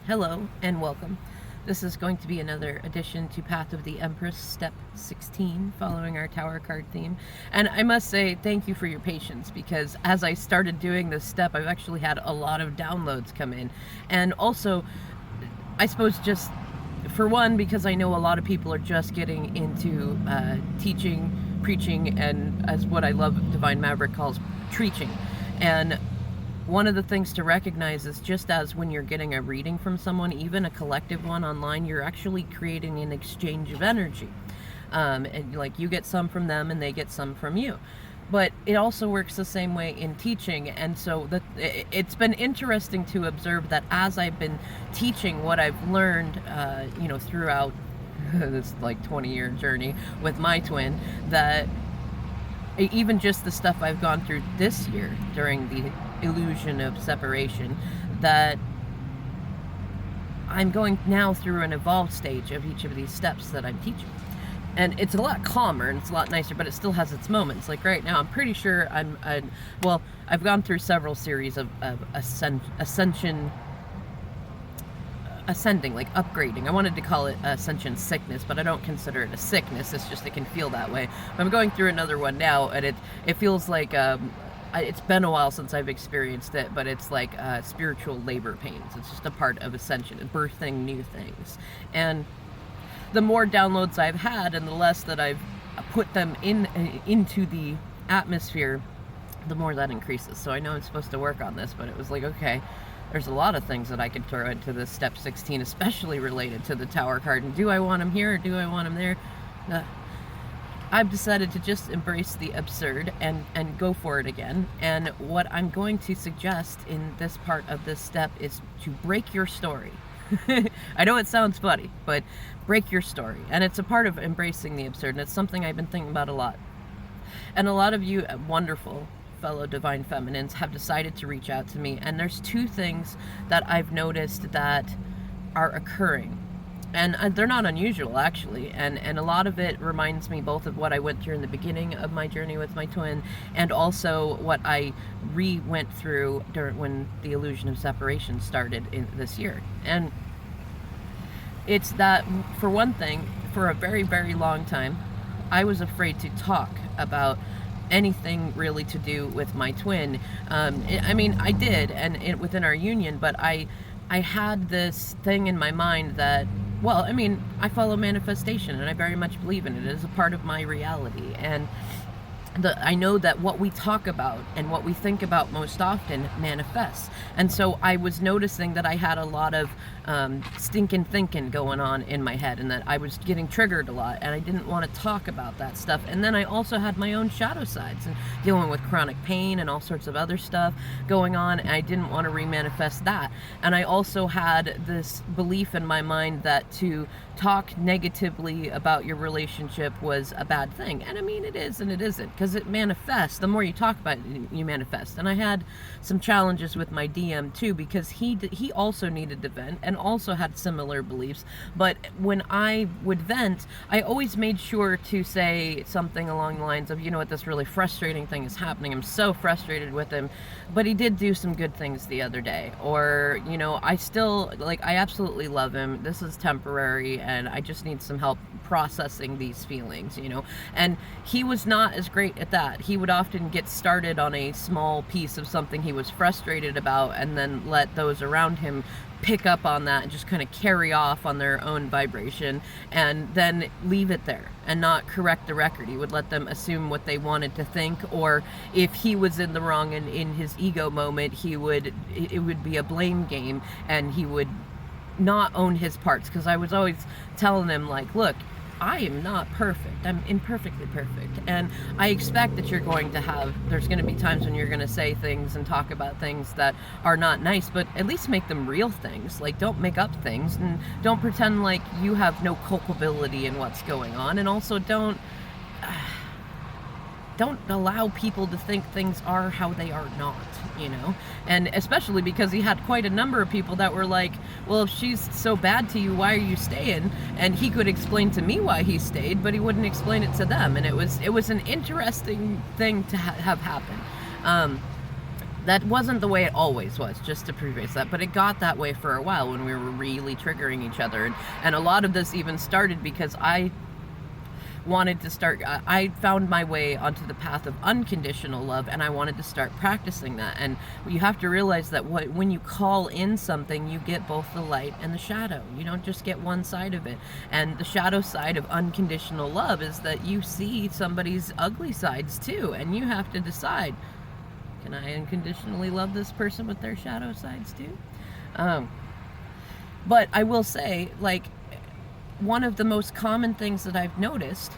Hello and welcome. This is going to be another addition to Path of the Empress, Step 16, following our Tower card theme. And I must say thank you for your patience, because as I started doing this step, I've actually had a lot of downloads come in. And also, I suppose just for one, because I know a lot of people are just getting into teaching, preaching, and as what I love Divine Maverick calls, preaching. And one of the things to recognize is, just as when you're getting a reading from someone, even a collective one online, you're actually creating an exchange of energy. And like, you get some from them and they get some from you. But it also works the same way in teaching. And so it's been interesting to observe that as I've been teaching what I've learned, throughout this like 20-year journey with my twin, that even just the stuff I've gone through this year during the illusion of separation, that I'm going now through an evolved stage of each of these steps that I'm teaching. And it's a lot calmer and it's a lot nicer, but it still has its moments. Like right now, I'm pretty sure I've gone through several series of ascending, like upgrading. I wanted to call it ascension sickness, but I don't consider it a sickness. It's just, it can feel that way. But I'm going through another one now, and it feels like it's been a while since I've experienced it, but it's like spiritual labor pains. It's just a part of ascension and birthing new things. And the more downloads I've had and the less that I've put them into the atmosphere, the more that increases. So I know I'm supposed to work on this, but it was like, okay, there's a lot of things that I could throw into this step 16, especially related to the Tower card. And do I want them here or do I want them there? I've decided to just embrace the absurd and go for it again. And what I'm going to suggest in this part of this step is to break your story. I know it sounds funny, but break your story. And it's a part of embracing the absurd, and it's something I've been thinking about a lot. And a lot of you wonderful fellow divine feminines have decided to reach out to me, and there's two things that I've noticed that are occurring. And they're not unusual, actually, and a lot of it reminds me both of what I went through in the beginning of my journey with my twin, and also what I went through when the illusion of separation started in this year. And it's that, for one thing, for a very, very long time, I was afraid to talk about anything really to do with my twin. I did, and within our union, but I had this thing in my mind that, I follow manifestation, and I very much believe in it. It is a part of my reality, and I know that what we talk about and what we think about most often manifests. And so I was noticing that I had a lot of stinking thinking going on in my head, and that I was getting triggered a lot, and I didn't want to talk about that stuff. And then I also had my own shadow sides and dealing with chronic pain and all sorts of other stuff going on, and I didn't want to remanifest that. And I also had this belief in my mind that to talk negatively about your relationship was a bad thing. And I mean, it is and it isn't, because it manifests. The more you talk about it, you manifest. And I had some challenges with my DM too, because he also needed to vent and also had similar beliefs. But when I would vent, I always made sure to say something along the lines of, you know what, this really frustrating thing is happening. I'm so frustrated with him, but he did do some good things the other day. Or, I absolutely love him. This is temporary, and I just need some help processing these feelings, And he was not as great at that. He would often get started on a small piece of something he was frustrated about, and then let those around him pick up on that and just kind of carry off on their own vibration, and then leave it there and not correct the record. He would let them assume what they wanted to think, or if he was in the wrong and in his ego moment, it would be a blame game, and he would not own his parts. Because I was always telling him, like, look, I am not perfect. I'm imperfectly perfect. And I expect that there's going to be times when you're going to say things and talk about things that are not nice, but at least make them real things. Like, don't make up things, and don't pretend like you have no culpability in what's going on. And also don't allow people to think things are how they are not, And especially because he had quite a number of people that were like, well, if she's so bad to you, why are you staying? And he could explain to me why he stayed, but he wouldn't explain it to them. And it was an interesting thing to have happen. That wasn't the way it always was, just to preface that, but it got that way for a while when we were really triggering each other. And a lot of this even started because I wanted to start, I found my way onto the path of unconditional love, and I wanted to start practicing that. And you have to realize that when you call in something, you get both the light and the shadow. You don't just get one side of it. And the shadow side of unconditional love is that you see somebody's ugly sides too, and you have to decide, can I unconditionally love this person with their shadow sides too? But I will say, like, one of the most common things that I've noticed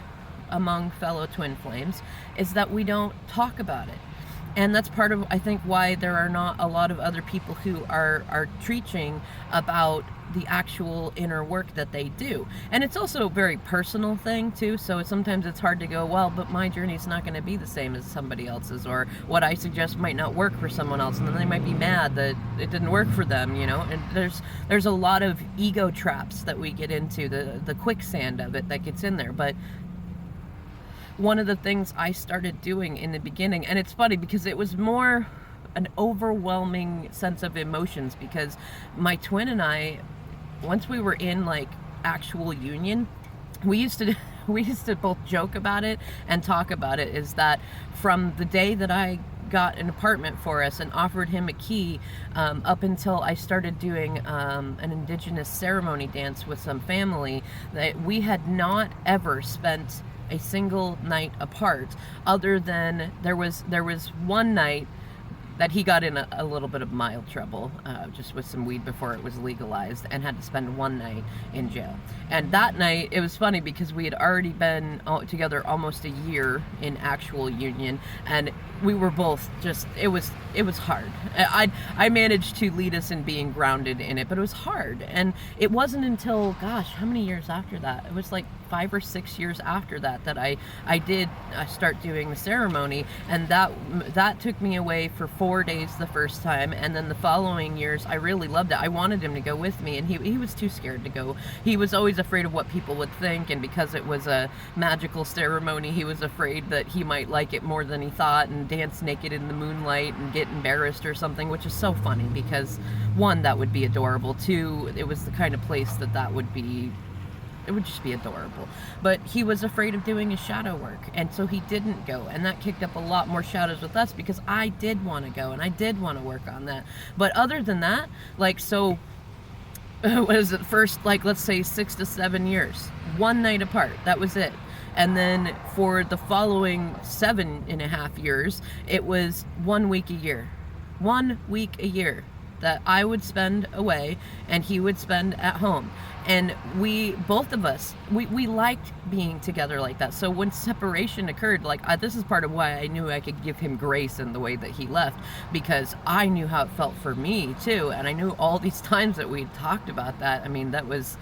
among fellow twin flames is that we don't talk about it. And that's part of, I think, why there are not a lot of other people who are preaching about the actual inner work that they do. And it's also a very personal thing too, so sometimes it's hard to go, well, but my journey's not going to be the same as somebody else's, or what I suggest might not work for someone else, and then they might be mad that it didn't work for them, you know. And there's a lot of ego traps that we get into, the quicksand of it that gets in there. But one of the things I started doing in the beginning, and it's funny because it was more an overwhelming sense of emotions, because my twin and I, once we were in like actual union, we used to both joke about it and talk about it, is that from the day that I got an apartment for us and offered him a key, up until I started doing an indigenous ceremony dance with some family, that we had not ever spent a single night apart, other than there was one night that he got in a little bit of mild trouble, just with some weed before it was legalized, and had to spend one night in jail. And that night, it was funny because we had already been together almost a year in actual union, and we were both just, it was hard. I managed to lead us in being grounded in it, but it was hard. And it wasn't until, gosh, how many years after that? It was like 5 or 6 years after that I did start doing the ceremony, and that took me away for 4 days the first time, and then the following years I really loved it. I wanted him to go with me, and he was too scared to go. He was always afraid of what people would think, and because it was a magical ceremony, he was afraid that he might like it more than he thought and dance naked in the moonlight and get embarrassed or something, which is so funny because, one, that would be adorable. Two, it was the kind of place that would be, it would just be adorable. But he was afraid of doing his shadow work, and so he didn't go, and that kicked up a lot more shadows with us because I did want to go and I did want to work on that. But other than that, like, so what is it, first, like, let's say 6 to 7 years, one night apart, that was it. And then for the following 7.5 years, it was 1 week a year. 1 week a year that I would spend away and he would spend at home. And we, both of us, we liked being together like that. So when separation occurred, like, this is part of why I knew I could give him grace in the way that he left, because I knew how it felt for me too. And I knew all these times that we'd talked about that. I mean, it was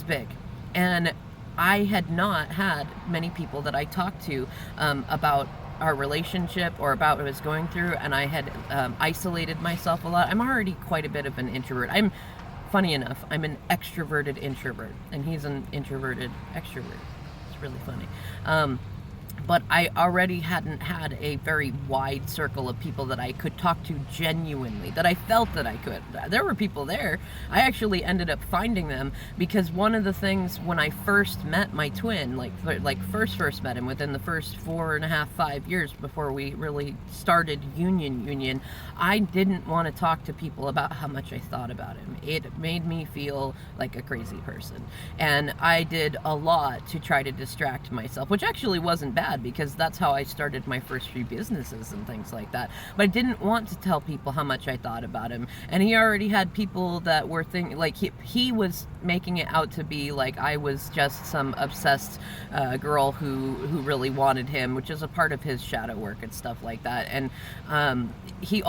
big. And I had not had many people that I talked to about our relationship or about what I was going through, and I had isolated myself a lot. I'm already quite a bit of an introvert. Funny enough, I'm an extroverted introvert, and he's an introverted extrovert. It's really funny. But I already hadn't had a very wide circle of people that I could talk to genuinely, that I felt that I could. There were people there. I actually ended up finding them because one of the things when I first met my twin, like first met him within the first 4.5, 5 years before we really started union, I didn't want to talk to people about how much I thought about him. It made me feel like a crazy person. And I did a lot to try to distract myself, which actually wasn't bad, because that's how I started my first few businesses and things like that. But I didn't want to tell people how much I thought about him. And he already had people that were thinking, like, he was making it out to be like I was just some obsessed girl who really wanted him, which is a part of his shadow work and stuff like that. And he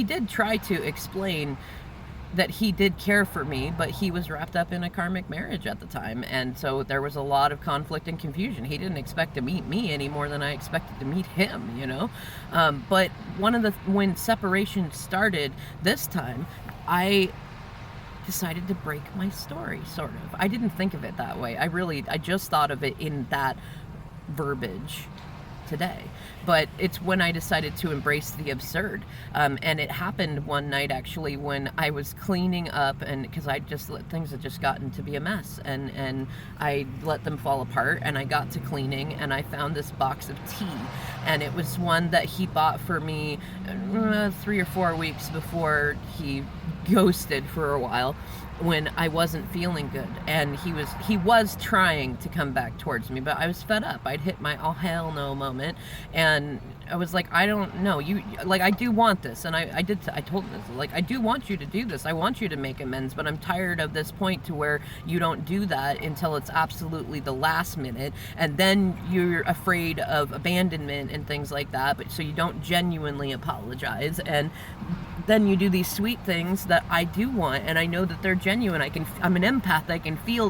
did try to explain that he did care for me, but he was wrapped up in a karmic marriage at the time, and so there was a lot of conflict and confusion. He didn't expect to meet me any more than I expected to meet him, you know. But when separation started this time, I decided to break my story, sort of. I didn't think of it that way. I just thought of it in that verbiage. today. But it's when I decided to embrace the absurd. And it happened one night actually when I was cleaning up, and because I just let things had just gotten to be a mess, and I let them fall apart, and I got to cleaning and I found this box of tea, and it was one that he bought for me 3 or 4 weeks before he ghosted for a while, when I wasn't feeling good, and he was trying to come back towards me, but I was fed up. I'd hit my oh hell no moment, and I was like, I don't know, you, like, I do want this, and I told him this, like, I do want you to do this, I want you to make amends, but I'm tired of this point to where you don't do that until it's absolutely the last minute, and then you're afraid of abandonment and things like that, but so you don't genuinely apologize, and then you do these sweet things that I do want, and I know that they're genuine. I'm an empath, I can feel